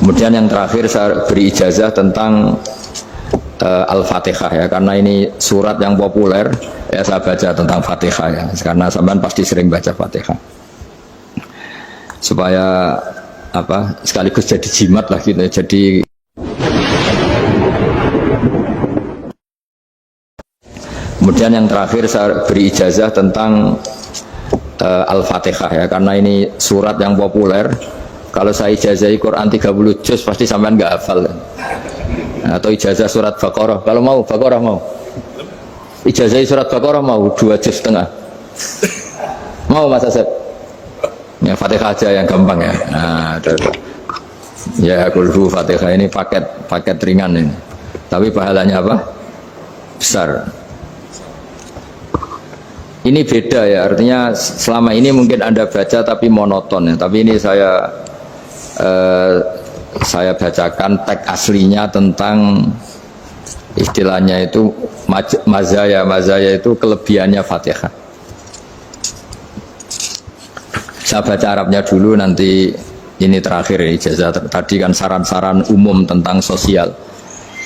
Kemudian yang terakhir saya beri ijazah tentang Al-Fatihah ya, karena ini surat yang populer ya, saya baca tentang Fatihah ya, karena sampean pasti sering baca Fatihah supaya apa sekaligus jadi jimat lah gitu, jadi kemudian yang terakhir saya beri ijazah tentang Al-Fatihah ya, karena ini surat yang populer. Kalau saya ijazahi Quran 30 juz pasti sampean nggak hafal kan? Atau ijazah surat Baqarah, kalau mau Baqarah mau ijazahi surat Baqarah mau 2,5 juz mau Mas Asep ya, Fatihah aja yang gampang ya. Nah, ya kulhu Fatihah ini paket ringan ini, tapi pahalanya apa? Besar. Ini beda ya, artinya selama ini mungkin Anda baca tapi monoton ya, tapi ini saya bacakan teks aslinya tentang istilahnya itu mazaya itu kelebihannya Fatihah. Saya baca Arabnya dulu, nanti ini terakhir ya, ijazah tadi kan saran-saran umum tentang sosial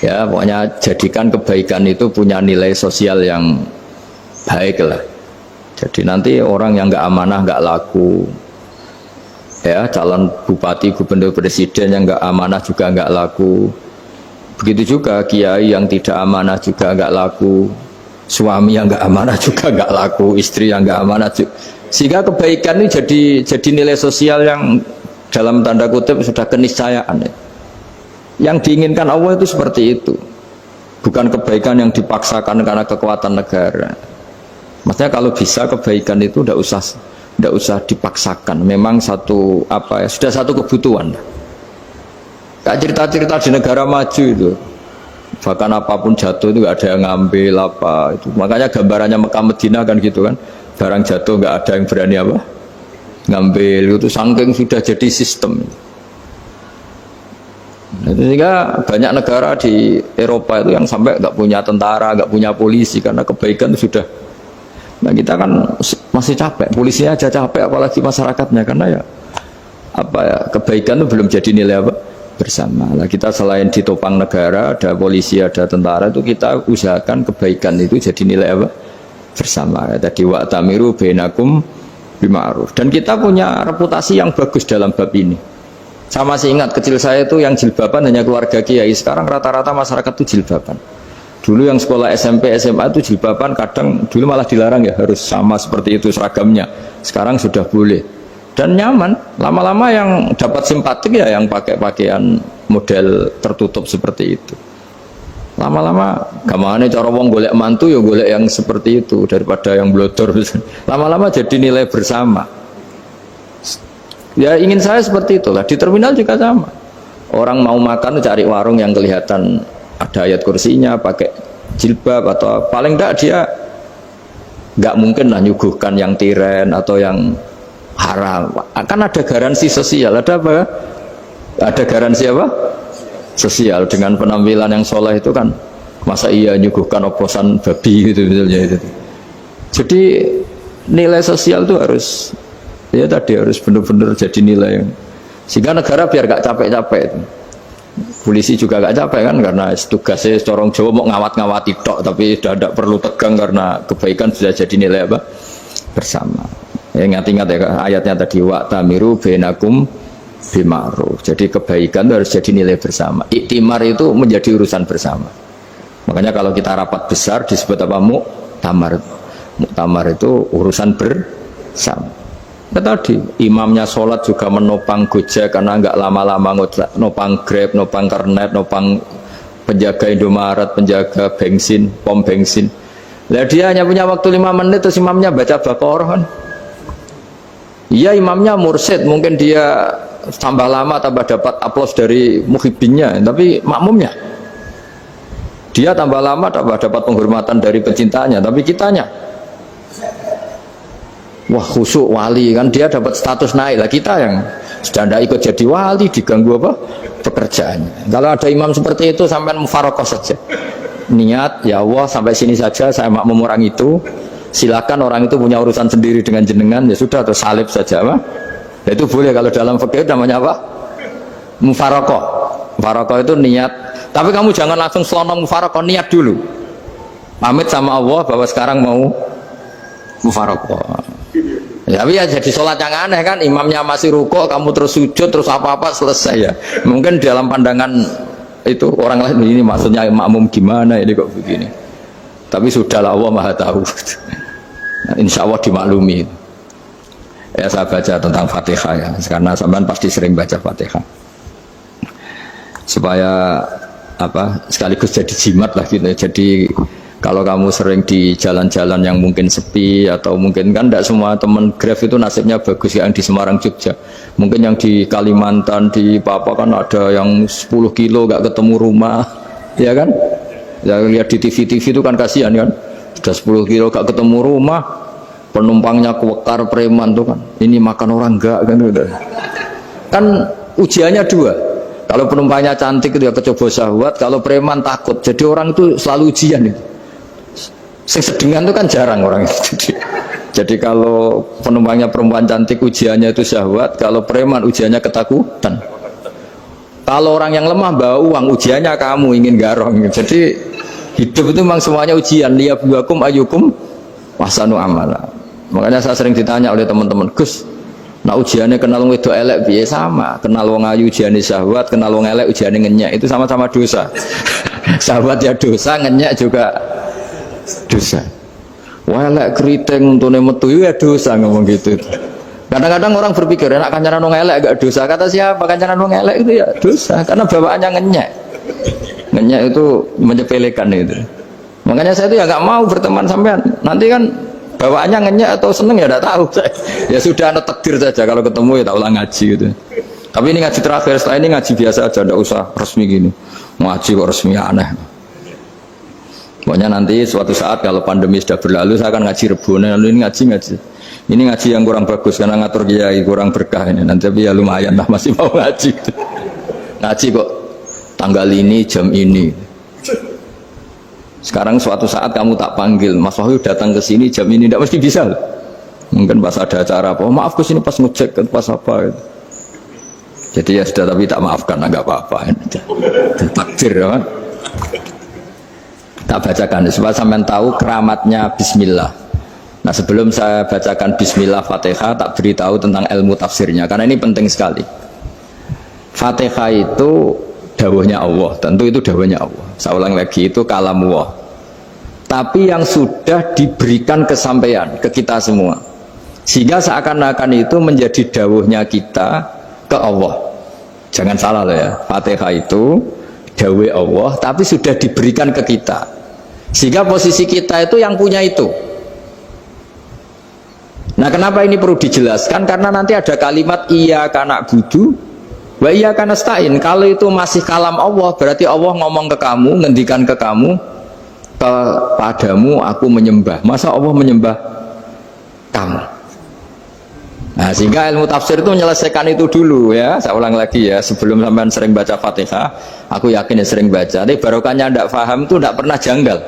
ya, pokoknya jadikan kebaikan itu punya nilai sosial yang baik lah. Jadi nanti orang yang nggak amanah nggak laku ya, calon bupati, gubernur, presiden yang nggak amanah juga nggak laku. Begitu juga kiai yang tidak amanah juga nggak laku, suami yang nggak amanah juga nggak laku, istri yang nggak amanah juga. Sehingga kebaikan ini jadi nilai sosial yang dalam tanda kutip sudah keniscayaan ya. Yang diinginkan Allah itu seperti itu, bukan kebaikan yang dipaksakan karena kekuatan negara. Maksudnya kalau bisa kebaikan itu tidak usah dipaksakan. Memang satu apa ya, sudah satu kebutuhan. Kayak cerita-cerita di negara maju itu, bahkan apapun jatuh itu nggak ada yang ngambil apa itu. Makanya gambarannya Mekah Madinah kan gitu kan, barang jatuh nggak ada yang berani apa ngambil, itu saking sudah jadi sistem. Sehingga banyak negara di Eropa itu yang sampai nggak punya tentara, nggak punya polisi karena kebaikan itu sudah. Nah kita kan masih capek, polisinya aja capek apalagi masyarakatnya, karena ya apa ya, kebaikan itu belum jadi nilai apa bersama. Nah kita selain ditopang negara, ada polisi, ada tentara, itu kita usahakan kebaikan itu jadi nilai apa bersama ya, tadi wa'tamiru bainakum bima'ruf. Dan kita punya reputasi yang bagus dalam bab ini. Saya masih ingat kecil saya itu yang jilbaban hanya keluarga kiai, sekarang rata-rata masyarakat itu jilbaban. Dulu yang sekolah SMP, SMA itu jilbaban kadang dulu malah dilarang ya, harus sama seperti itu seragamnya. Sekarang sudah boleh dan nyaman. Lama-lama yang dapat simpatik ya yang pakai pakaian model tertutup seperti itu. Lama-lama gamane cara wong golek mantu ya golek yang seperti itu daripada yang blodor. Lama-lama jadi nilai bersama. Ya ingin saya seperti itulah. Di terminal juga sama. Orang mau makan cari warung yang kelihatan ada ayat kursinya, pakai jilbab, atau paling enggak dia nggak mungkin lah nyuguhkan yang tiren atau yang haram. Akan ada garansi sosial, ada apa? Ada garansi apa? Sosial dengan penampilan yang soleh itu kan, masa iya nyuguhkan oplosan babi gitu misalnya itu. Jadi nilai sosial itu harus ya tadi harus benar-benar jadi nilai sehingga negara biar gak capek-capek itu. Polisi juga gak capek kan, karena tugasnya corong Jawa mau ngawat-ngawati tok, tapi sudah tidak perlu tegang karena kebaikan sudah jadi nilai apa bersama ya. Ingat-ingat ya ayatnya tadi, wa'tamiru bainakum bima'ruf. Jadi kebaikan itu harus jadi nilai bersama. Iktimar itu menjadi urusan bersama. Makanya kalau kita rapat besar disebut apa? Muktamar. Muktamar itu urusan bersama. Ya tadi imamnya sholat juga menopang Gojek karena nggak lama-lama nopang Grab, nopang Kernet, nopang penjaga Indomaret, penjaga bensin, pom bensin. Lah dia hanya punya waktu 5 menit terus imamnya baca Baqarah kan. Iya imamnya mursyid, mungkin dia tambah lama tambah dapat aplaus dari muhibbinnya, tapi makmumnya dia tambah lama tambah dapat penghormatan dari pecintanya, tapi kitanya wah khusyuk wali kan, dia dapat status naik lah. Kita yang sudah tidak ikut jadi wali diganggu apa pekerjaannya. Kalau ada imam seperti itu sampai mufarokoh saja, niat ya Allah sampai sini saja saya makmum orang itu, silakan orang itu punya urusan sendiri dengan jenengan, ya sudah atau salib saja apa. Nah, itu boleh kalau dalam fikih namanya apa mufarokoh. Mufarokoh itu niat. Tapi kamu jangan langsung selonong mufarokoh, niat dulu. Pamit sama Allah bahwa sekarang mau mufarokoh. Ya, tapi ya jadi sholat yang aneh kan, imamnya masih rukuk, kamu terus sujud, terus apa-apa selesai ya. Mungkin dalam pandangan itu orang lain ini maksudnya makmum gimana ini kok begini. Tapi sudahlah Allah Maha tahu. Insya Allah dimaklumi. Ya saya baca tentang Fatihah ya, karena sampean pasti sering baca Fatihah. Supaya apa sekaligus jadi jimat lah gitu. Jadi kalau kamu sering di jalan-jalan yang mungkin sepi atau mungkin kan tidak semua teman Grab itu nasibnya bagus yang di Semarang Jogja. Mungkin yang di Kalimantan di Papua kan ada yang 10 kilo gak ketemu rumah, ya kan? Ya lihat di TV itu kan kasihan kan. Sudah 10 kilo gak ketemu rumah, penumpangnya kewekar preman tuh kan. Ini makan orang enggak kan udah. Kan ujiannya dua. Kalau penumpangnya cantik itu ya kecoba syahwat, kalau preman takut. Jadi orang itu selalu ujian itu. Sedengan itu kan jarang orang itu. Jadi kalau penumpangnya perempuan cantik ujiannya itu syahwat, kalau preman ujiannya ketakutan. Kalau orang yang lemah bawa uang ujiannya kamu ingin garong. Jadi hidup itu memang semuanya ujian. Liyabluwakum ayyukum ahsanu amala. Makanya saya sering ditanya oleh teman-teman, Gus, nah ujiannya kenal wong wedok elek piye? Sama, kenal wong ayu ujiannya syahwat, kenal wong elek ujiannya ngenyek, itu sama-sama dosa. Syahwat ya dosa, ngenyek juga dosa. Wah elek keriting untune metu ya dosa ngomong gitu. Kadang-kadang orang berpikir enak kancanan wong elek gak dosa. Kata siapa kancanan wong elek itu ya dosa karena bawaannya ngenyek. Ngenyek itu menyepelekan itu. Makanya saya itu ya gak mau berteman sampean. Nanti kan bawaannya ngenyek atau seneng ya tidak tahu. Ya sudah ada takdir saja kalau ketemu ya tak ulang ngaji gitu. Tapi ini ngaji terakhir, setelah ini ngaji biasa aja, tidak usah resmi gini. Ngaji kok resmi aneh. Pokoknya nanti suatu saat kalau pandemi sudah berlalu saya akan ngaji Rebone, lalu ini ngaji. Ini ngaji yang kurang bagus karena ngatur kiai kurang berkah ini. Nanti tapi ya lumayan lah masih mau ngaji. Ngaji kok tanggal ini jam ini. Sekarang suatu saat kamu tak panggil, Mas Wahyu datang ke sini jam ini tidak mesti bisa. Mungkin pas ada acara apa, oh, maaf ke sini pas ngecek pas apa. Gitu. Jadi ya sudah tapi tak maafkan enggak apa-apa. Takdir ya. Tak bacakan supaya sampean tahu keramatnya bismillah. Nah sebelum saya bacakan bismillah Fatihah tak beritahu tentang ilmu tafsirnya karena ini penting sekali. Fatihah itu dawuhnya Allah, tentu itu dawuhnya Allah. Saya ulang lagi itu kalamullah. Tapi yang sudah diberikan kesampaian ke kita semua. Sehingga seakan-akan itu menjadi dawuhnya kita ke Allah. Jangan salah loh ya. Fatihah itu dawuh Allah tapi sudah diberikan ke kita. Sehingga posisi kita itu yang punya itu. Nah kenapa ini perlu dijelaskan? Karena nanti ada kalimat iyyaka na'budu wa iyyaka nasta'in. Kalau itu masih kalam Allah, berarti Allah ngomong ke kamu, ngendikan ke kamu, kepadamu aku menyembah. Masa Allah menyembah kamu? Nah sehingga ilmu tafsir itu menyelesaikan itu dulu ya. Saya ulang lagi ya, sebelum sampean sering baca Fatihah, aku yakin ya sering baca. Tapi barokahnya tidak paham itu tidak pernah janggal.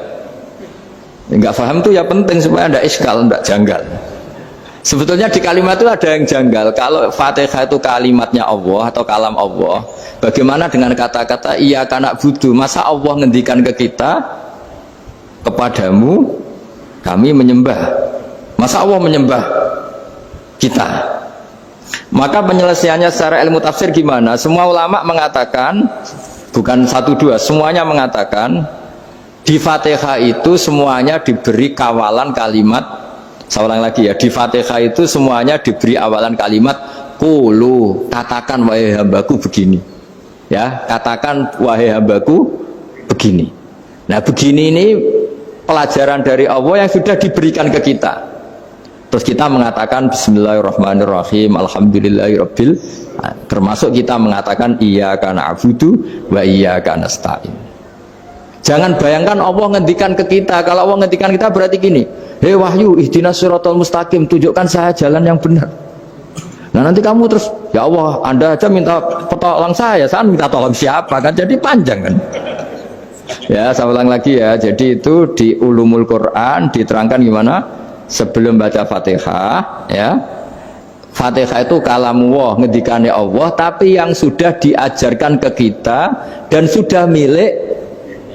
Enggak paham itu ya penting supaya tidak iskal, tidak janggal. Sebetulnya di kalimat itu ada yang janggal. Kalau Fatihah itu kalimatnya Allah atau kalam Allah, bagaimana dengan kata-kata iyyaka na'budu? Masa Allah ngendikan ke kita, kepadamu kami menyembah. Masa Allah menyembah kita? Maka penyelesaiannya secara ilmu tafsir gimana? Semua ulama mengatakan, bukan satu dua, semuanya mengatakan di Fatihah itu semuanya diberi kawalan kalimat. Saya ulang lagi ya, di Fatihah itu semuanya diberi awalan kalimat qulu, katakan wahai hambaku begini. Ya, katakan wahai hambaku begini. Nah, begini ini pelajaran dari Allah yang sudah diberikan ke kita. Terus kita mengatakan bismillahirrahmanirrahim, alhamdulillahirabbil, termasuk kita mengatakan iyyaka na'budu wa iyyaka nasta'in. Jangan bayangkan Allah ngendikan ke kita. Kalau Allah ngendikan kita berarti gini, hei Wahyu ihdinas siratal mustaqim, tunjukkan saya jalan yang benar. Nah nanti kamu terus, ya Allah Anda aja minta tolong saya minta tolong siapa kan, jadi panjang kan. Ya saya ulang lagi ya, jadi itu di ulumul Quran diterangkan gimana sebelum baca Fatihah ya, Fatihah itu kalamullah, ngendikane Allah, tapi yang sudah diajarkan ke kita dan sudah milik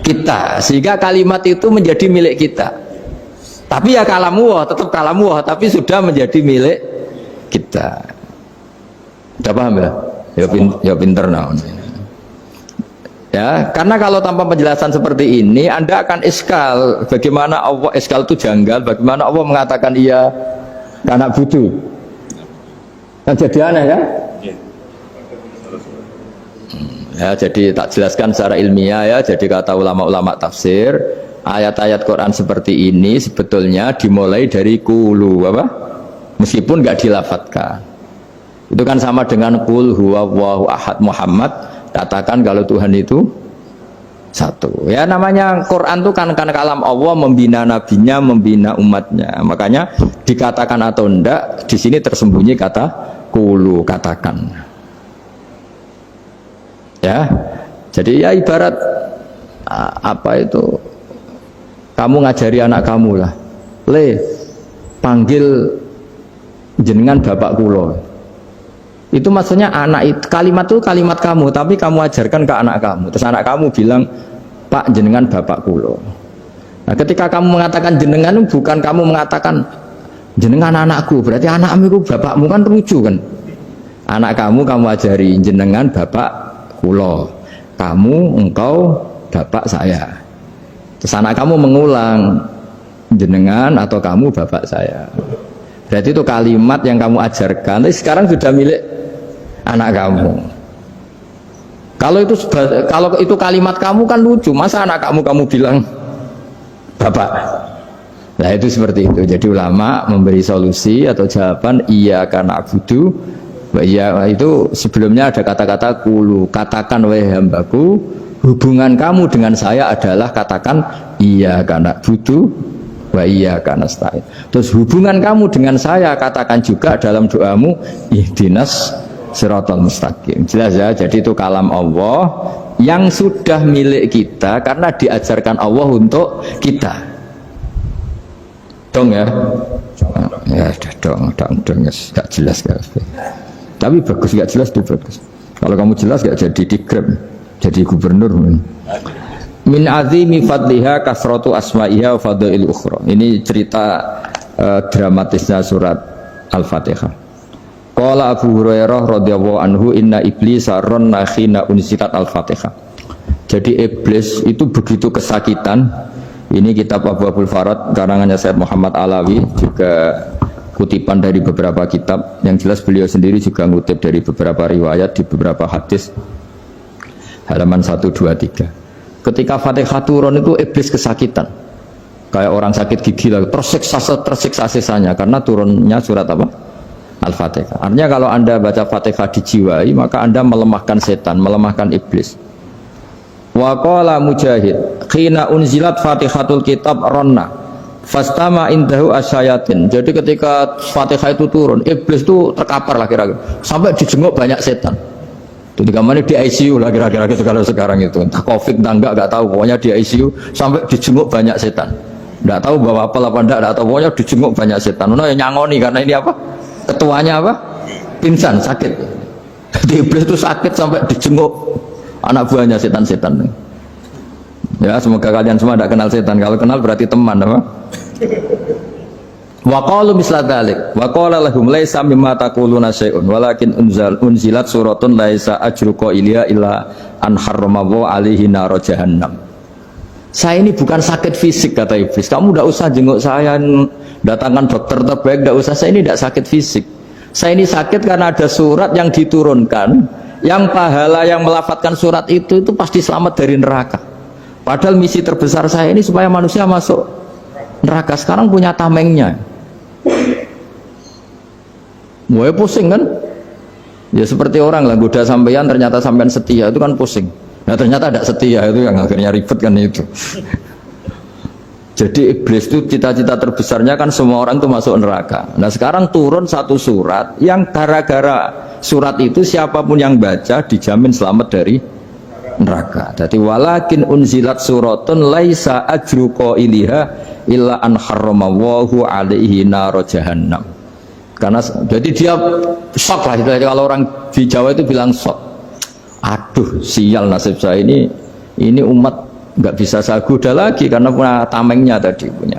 kita, sehingga kalimat itu menjadi milik kita. Tapi ya kalamullah, tetap kalamullah, tapi sudah menjadi milik kita. Udah paham ya? Ya pinter naon. Ya, karena kalau tanpa penjelasan seperti ini, Anda akan iskal. Bagaimana Allah, iskal itu janggal, bagaimana Allah mengatakan iya karena butuh. Kan jadi aneh ya? Ya, jadi tak jelaskan secara ilmiah ya. Jadi kata ulama-ulama tafsir, ayat-ayat Quran seperti ini sebetulnya dimulai dari qulu apa? Meskipun nggak dilafatkan. Itu kan sama dengan qul huwallahu ahad Muhammad, katakan kalau Tuhan itu satu. Ya namanya Quran itu kan kalam Allah, membina nabinya, membina umatnya. Makanya dikatakan atau enggak, di sini tersembunyi kata qulu, katakan. Ya. Jadi ya ibarat apa itu? Kamu ngajari anak kamu lah. Le, panggil jenengan bapak kulo. Itu maksudnya anak itu, kalimat itu kalimat kamu, tapi kamu ajarkan ke anak kamu. Terus anak kamu bilang, Pak jenengan bapak kulo. Nah ketika kamu mengatakan jenengan, bukan kamu mengatakan jenengan anakku, berarti anakmu itu bapakmu, kan lucu kan. Anak kamu ajari jenengan bapak kulo, kamu engkau bapak saya. Terus anak kamu mengulang jenengan atau kamu bapak saya. Berarti itu kalimat yang kamu ajarkan, tapi sekarang sudah milik anak kamu. Kalau itu kalimat kamu kan lucu, masa anak kamu bilang bapak. Nah itu seperti itu. Jadi ulama memberi solusi atau jawaban iya karena abudu. Iya itu sebelumnya ada kata-kata qulu, katakan wahai hambaku, hubungan kamu dengan saya adalah katakan iya karena abudu wa iya karena nasta'in. Terus hubungan kamu dengan saya katakan juga dalam doamu ihdinas siratal mustaqim. Jelas ya, jadi itu kalam Allah yang sudah milik kita karena diajarkan Allah untuk kita. Dong ya? Ya udah dong, gak jelas gak. Tapi bagus, gak jelas itu bagus. Kalau kamu jelas gak jadi dikrem, jadi gubernur. Min azimi fadliha kasratu asma'iha wa fadail ukhra. Ini cerita dramatisnya surat Al-Fatihah. Qala Abu Hurairah radhiyallahu anhu inna iblisa ranna khina unzilat Al-Fatihah. Jadi iblis itu begitu kesakitan. Ini kitab Abu Abul Farad karangannya Syekh Muhammad Alawi, juga kutipan dari beberapa kitab. Yang jelas beliau sendiri juga ngutip dari beberapa riwayat di beberapa hadis. Halaman 123. Ketika Fatihah turun itu iblis kesakitan. Kayak orang sakit gigi lah, tersiksa sisanya karena turunnya surat apa? Al-Fatihah. Artinya kalau Anda baca Fatihah dijiwai, maka Anda melemahkan setan, melemahkan iblis. Wa qala Mujahid, khina unzilat Fatihatul kitab ronna fastama indahu asyayatin. Jadi ketika Fatihah itu turun, iblis itu terkapar lah kira-kira, sampai dijenguk banyak setan. Itu di kamarnya di ICU lah kira-kira gitu kalau sekarang itu. Entah Covid entah enggak tahu, pokoknya di ICU sampai dijenguk banyak setan. Enggak tahu bawa apa enggak tahu, pokoknya dijenguk banyak setan. Nah yang nyangoni karena ini apa? Ketuanya apa? Pingsan, sakit. Jadi iblis itu sakit sampai dijenguk anak buahnya setan-setan. Ya semoga kalian semua tidak kenal setan. Kalau kenal berarti teman apa? Wa qalu misla dzalik wa qala lahum laisa mimma taquluna syai'un walakin unzilat suratun laisa ajru qailiha illa an harrama alaihi nar jahannam. Saya ini bukan sakit fisik kata iblis. Kamu tidak usah jenguk saya, datangkan dokter terbaik, tidak usah. Saya ini tidak sakit fisik. Saya ini sakit karena ada surat yang diturunkan, yang pahala yang melafatkan surat itu pasti selamat dari neraka. Padahal misi terbesar saya ini supaya manusia masuk neraka. Sekarang punya tamengnya. Mulai pusing kan? Ya seperti orang lah, goda sampean ternyata sampean setia, itu kan pusing. Nah ternyata tidak setia, itu yang akhirnya ribet kan itu. Jadi iblis itu cita-cita terbesarnya kan semua orang itu masuk neraka. Nah sekarang turun satu surat yang gara-gara surat itu siapapun yang baca dijamin selamat dari neraka. Jadi walakin unzilat suratun laisa ajru qailiha illa an harramallahu alaihi nar jahannam. Karena jadi dia shock lah, kalau orang di Jawa itu bilang shock. Aduh, sial nasib saya ini umat nggak bisa saya goda lagi karena punya tamengnya tadi punya.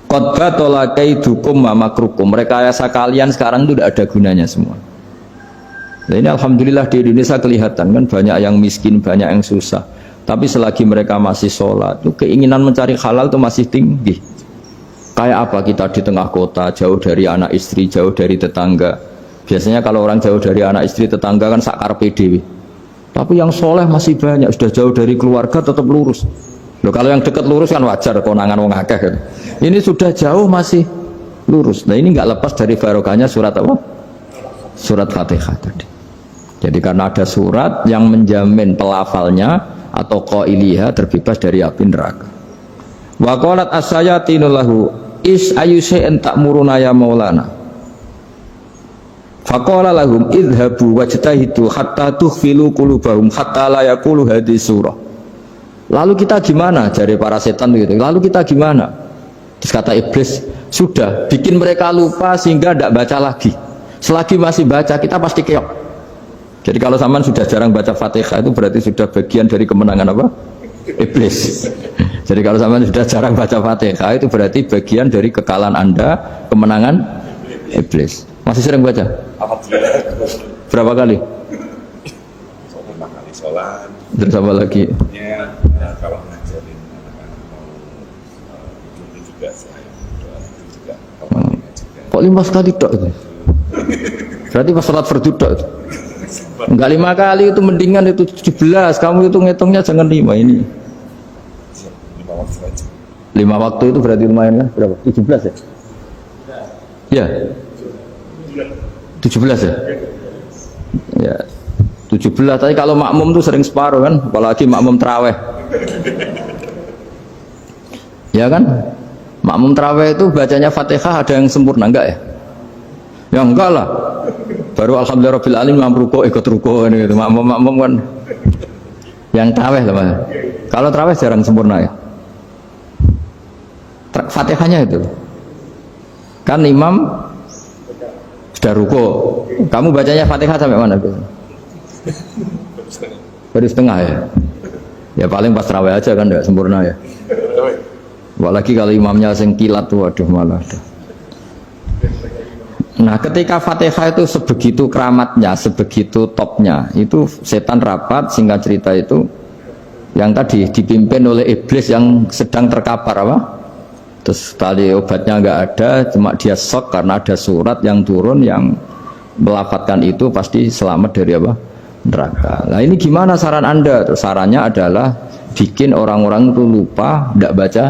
Qad batala kaidukum wa makrukum. Rekayasa kalian sekarang itu tidak ada gunanya semua. Nah, ini alhamdulillah di Indonesia kelihatan kan banyak yang miskin, banyak yang susah. Tapi selagi mereka masih sholat, itu keinginan mencari halal itu masih tinggi. Kayak apa kita di tengah kota, jauh dari anak istri, jauh dari tetangga. Biasanya kalau orang jauh dari anak istri, tetangga kan sakar PDW. Tapi yang soleh masih banyak, sudah jauh dari keluarga tetap lurus. Loh, kalau yang dekat lurus kan wajar, konangan wong akeh kan. Ini sudah jauh masih lurus. Nah ini nggak lepas dari barokahnya surat apa? Surat Fatihah tadi. Jadi karena ada surat yang menjamin pelafalnya atau qailiha terbebas dari api neraka. Wa qalat as-sayatinu lahu is ayyusa'in ta'muruna ya maulana. Faqala lahum idhabu wajtahidu hatta tukhfilu qulubahum hatta la yaqulu hadhihi surah. Lalu kita gimana? Jari para setan gitu. Lalu kita gimana? Terus kata iblis, sudah bikin mereka lupa sehingga tidak baca lagi. Selagi masih baca kita pasti keok. Jadi kalau zaman sudah jarang baca Fatihah itu berarti sudah bagian dari kemenangan apa? Iblis. Jadi kalau zaman sudah jarang baca Fatihah itu berarti bagian dari kekalahan Anda, kemenangan iblis. Masih sering baca? Berapa kali? 5 kali sholat. Terus apa lagi? Ya, kalau ngajarin anak-anak mau itu juga saya doa itu juga Kok 5 kali tok itu? Berarti pas sholat fardu tok itu? Enggak 5 kali itu mendingan itu 17. Kamu itu ngitungnya jangan 5 ini. 5 waktu aja. 5 waktu itu berarti lumayan kan? Berapa? 17 ya? Ya. 17 ya? Ya. 17, tapi kalau makmum tuh sering separuh kan, apalagi makmum terawih. Ya kan? Makmum terawih itu bacanya Fatihah ada yang sempurna enggak ya? Ya enggak lah. Baru alhamdulillah rabbil alamin mampu ruko ikut ruko ini gitu. Makmum kan yang terawih lah Mas. Kalau terawih jarang sempurna ya. Fatihahnya itu. Kan imam sudah ruko. Kamu bacanya Fatihah sampai mana gitu? Baru setengah ya. Ya paling pas terawih aja kan enggak sempurna ya. Apalagi kalau imamnya sing kilat tuh waduh malah. Nah ketika Fatihah itu sebegitu keramatnya, sebegitu topnya, itu setan rapat, singkat cerita itu yang tadi dipimpin oleh iblis yang sedang terkapar apa? Terus tali obatnya nggak ada, cuma dia shock karena ada surat yang turun yang melafatkan itu pasti selamat dari apa? Neraka. Nah ini gimana saran Anda? Terus sarannya adalah bikin orang-orang itu lupa, tidak baca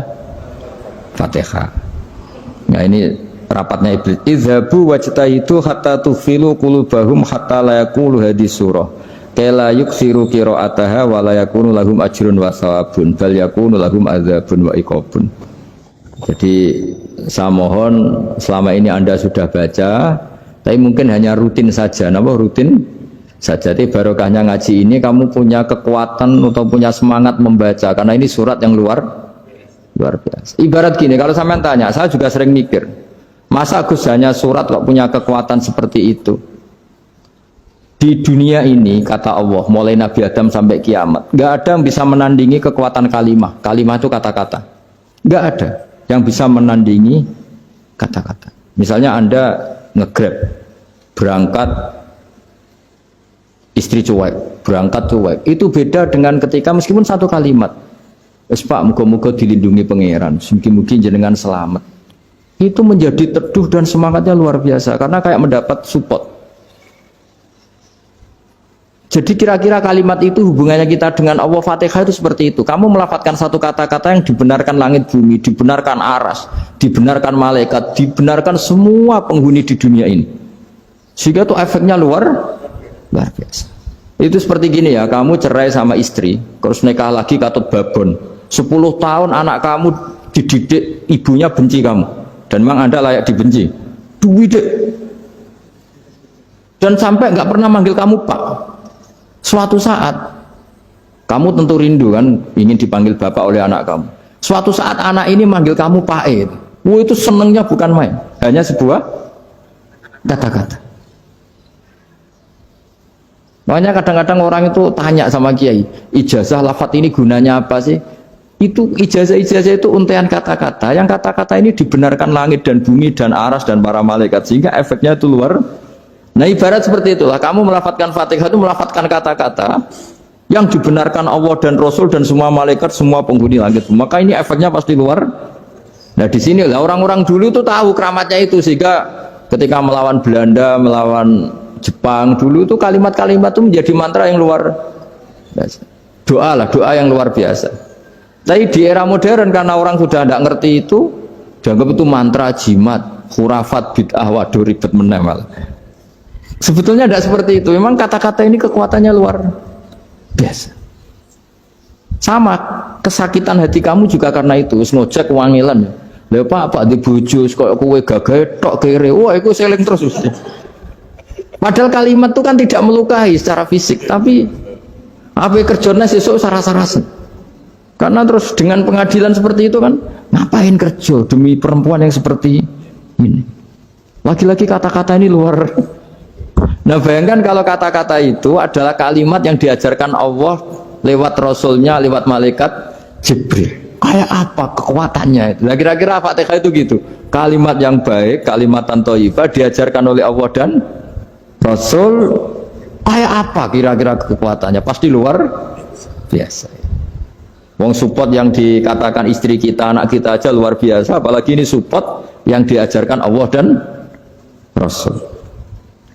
Fatihah. Nah ini rapatnya iblis. Idhabu wajtahidu hatta tufilu qulubahum hatta la yaqulu hadhihi surah. Kala yuksiru qira'ataha wa la yakunu lahum ajrun wa thawabun bal yakunu lahum adzabun wa iqabun. Jadi saya mohon selama ini Anda sudah baca, tapi mungkin hanya rutin saja. Napa rutin saja? Tapi barokahnya ngaji ini kamu punya kekuatan atau punya semangat membaca karena ini surat yang luar biasa. Ibarat gini, kalau sampean tanya, saya juga sering mikir. Masa Gus hanya surat kok punya kekuatan seperti itu? Di dunia ini kata Allah, mulai Nabi Adam sampai kiamat, nggak ada yang bisa menandingi kekuatan kalimah. Kalimah itu kata-kata. Nggak ada yang bisa menandingi kata-kata. Misalnya Anda nge-grab, berangkat istri cuek, berangkat cuek. Itu beda dengan ketika meskipun satu kalimat. Wes Pak, muga-muga dilindungi pangeran, mungkin jenengan selamat. Itu menjadi teduh dan semangatnya luar biasa karena kayak mendapat support. Jadi kira-kira kalimat itu hubungannya kita dengan Allah. Fatihah itu seperti itu. Kamu melafadzkan satu kata-kata yang dibenarkan langit bumi, dibenarkan aras, dibenarkan malaikat, dibenarkan semua penghuni di dunia ini. Sehingga itu efeknya luar biasa. Itu seperti gini ya, kamu cerai sama istri, terus nikah lagi katut babon. 10 tahun anak kamu dididik, ibunya benci kamu. Dan memang Anda layak dibenci. Duit deh. Dan sampai nggak pernah manggil kamu Pak. Suatu saat kamu tentu rindu kan ingin dipanggil bapak oleh anak kamu. Suatu saat anak ini manggil kamu Pak. Itu senengnya bukan main. Hanya sebuah kata-kata. Makanya kadang-kadang orang itu tanya sama kiai, ijazah lafadz ini gunanya apa sih? Itu ijazah-ijazah itu untaian kata-kata. Yang kata-kata ini dibenarkan langit dan bumi dan aras dan para malaikat, sehingga efeknya itu luar. Nah ibarat seperti itulah, kamu melafadzkan Fatihah itu melafadzkan kata-kata yang dibenarkan Allah dan Rasul dan semua malaikat, semua penghuni langit. Maka ini efeknya pasti luar. Nah di sini lah orang-orang dulu itu tahu keramatnya itu, sehingga ketika melawan Belanda, melawan Jepang dulu itu kalimat-kalimat itu menjadi mantra yang luar biasa. Doa lah, doa yang luar biasa. Tapi di era modern karena orang sudah tidak ngerti itu, dianggap itu mantra, jimat, khurafat, bid'ah, waduh ribet menemal. Sebetulnya tidak seperti itu. Memang kata-kata ini kekuatannya luar biasa. Sama kesakitan hati kamu juga karena itu. Ngojek wangilan. Lha pak di bojo kok kowe gagah tok kere. Wah, iku seling terus. Padahal kalimat itu kan tidak melukai secara fisik, tapi apa kerjanya sesuk saras-sarasen. Karena terus dengan pengadilan seperti itu kan, ngapain kerja demi perempuan yang seperti ini? Lagi-lagi kata-kata ini luar. Nah bayangkan kalau kata-kata itu adalah kalimat yang diajarkan Allah lewat Rasulnya, lewat malaikat Jibril. Kayak apa kekuatannya itu? Nah kira-kira Fatihah itu gitu. Kalimat yang baik, kalimatan thayyibah diajarkan oleh Allah dan Rasul, kayak apa kira-kira kekuatannya? Pasti luar biasa. Wong support yang dikatakan istri kita, anak kita aja luar biasa, apalagi ini support yang diajarkan Allah dan Rasul.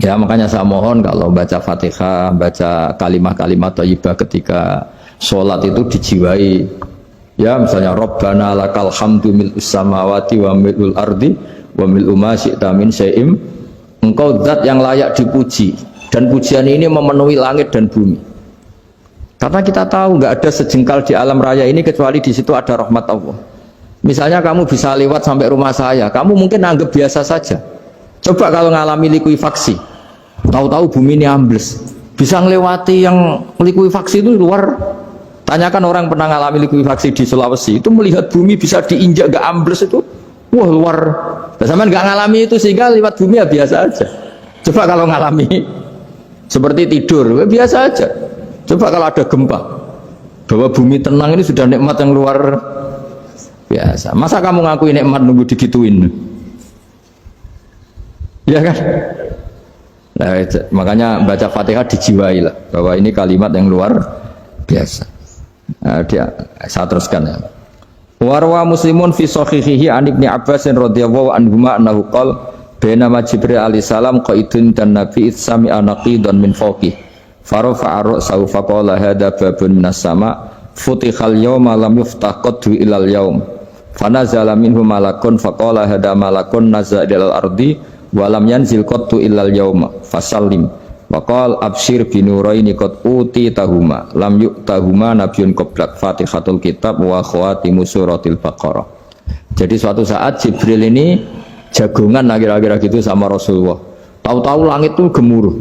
Ya makanya saya mohon kalau baca Fatihah, baca kalimat-kalimat thayyibah ketika sholat itu dijiwai. Ya misalnya Rabbana lakal hamdu mil'us samawati wa mil'ul ardi wa mil'u ma syi'ta min syai'im. Engkau zat yang layak dipuji, dan pujian ini memenuhi langit dan bumi. Karena kita tahu nggak ada sejengkal di alam raya ini kecuali di situ ada rahmat Allah. Misalnya kamu bisa lewat sampai rumah saya, kamu mungkin anggap biasa saja. Coba kalau ngalami likuifaksi, tahu-tahu bumi ini ambles, bisa ngelewati yang likuifaksi itu luar. Tanyakan orang pernah ngalami likuifaksi di Sulawesi, itu melihat bumi bisa diinjak gak ambles itu, wah luar. Zaman nggak ngalami itu sehingga lewat bumi ya biasa aja. Coba kalau ngalami seperti tidur, ya biasa aja. Coba kalau ada gempa, bahwa bumi tenang ini sudah nikmat yang luar biasa. Masa kamu ngakui nikmat nunggu digituin? Ya kan? Nah, makanya baca Fatihah dijiwai lah, bahwa ini kalimat yang luar biasa. Nah, saya teruskan ya. Warwa Muslimun fi sahihihi an Ibnu Abbas radhiyallahu anhuma annahu qala bainama Jibril alaihi salam qaidun dan Nabi itsami anaqidan min fawqi farafa'a ra'sahu faqala hadza babun minas sama futihal yawma lam yuftah qaddu ilal yaum fanazala minhu malakun faqala hadza malakun nazala ilal ardi wa lam yanzil qaddu ilal yauma fasallim waqal absyir binuraini qad utitahuma lam yu'tahuma nabiyyun qablak Fatihatul kitab wa khawatimu suratil Baqarah. Jadi suatu saat Jibril ini jagongan kira-kira gitu sama Rasulullah. Tahu-tahu langit itu gemuruh.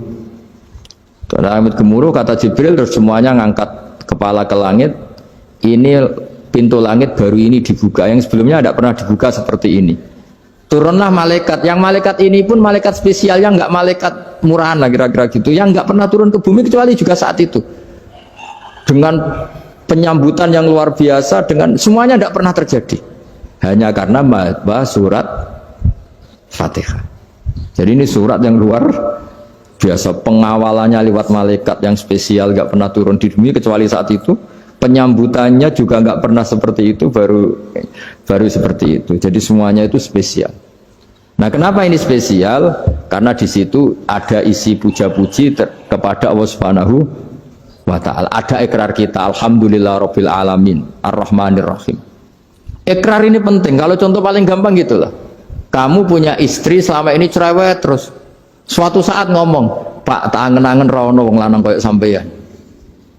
Langit gemuruh kata Jibril, terus semuanya ngangkat kepala ke langit. Ini pintu langit baru ini dibuka, yang sebelumnya tidak pernah dibuka seperti ini. Turunlah malaikat, yang malaikat ini pun malaikat spesial, yang nggak malaikat murahan lah kira-kira gitu, yang nggak pernah turun ke bumi kecuali juga saat itu, dengan penyambutan yang luar biasa, dengan semuanya tidak pernah terjadi, hanya karena bahas surat Fatihah. Jadi ini surat yang luar biasa, pengawalannya lewat malaikat yang spesial, nggak pernah turun di bumi kecuali saat itu. Penyambutannya juga nggak pernah seperti itu, baru seperti itu. Jadi semuanya itu spesial. Nah, kenapa ini spesial? Karena di situ ada isi puja-puji kepada Allah Subhanahu wa Ta'ala. Ada ikrar kita, alhamdulillahirabbil alamin, arrahmanir rahim. Ikrar ini penting. Kalau contoh paling gampang gitulah. Kamu punya istri selama ini cerewet terus. Suatu saat ngomong, "Pak, tak angen-angen ra ono wong lanang koyo sampeyan."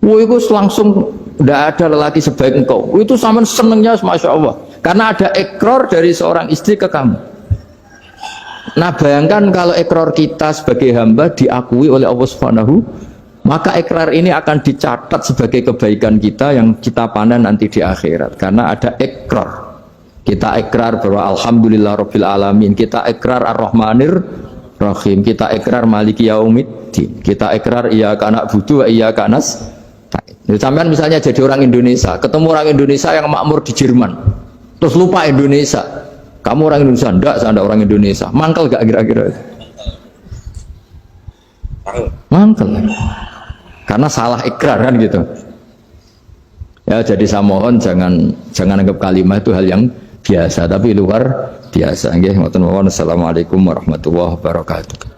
Wah, itu langsung tidak ada lelaki sebaik engkau. Itu sama senengnya, masya Allah, karena ada ikrar dari seorang istri ke kamu. Nah bayangkan kalau ikrar kita sebagai hamba diakui oleh Allah Subhanahu, maka ikrar ini akan dicatat sebagai kebaikan kita yang kita panen nanti di akhirat. Karena ada ikrar, kita ikrar bahwa alhamdulillahirabbil alamin, kita ikrar ar-rahmanir Rahim. Kita ikrar Maliki Yaumiddin. Kita ikrar iyyaka na'budu wa iyyaka nasta'in. Sampean misalnya jadi orang Indonesia, ketemu orang Indonesia yang makmur di Jerman, terus lupa Indonesia. Kamu orang Indonesia? Enggak, saya enggak orang Indonesia. Mangkel gak kira-kira? Mangkel. Karena salah ikrar kan gitu. Ya, jadi saya mohon jangan anggap kalimat itu hal yang biasa, tapi luar biasa. Nggih, ngoten mawon. Assalamualaikum warahmatullahi wabarakatuh.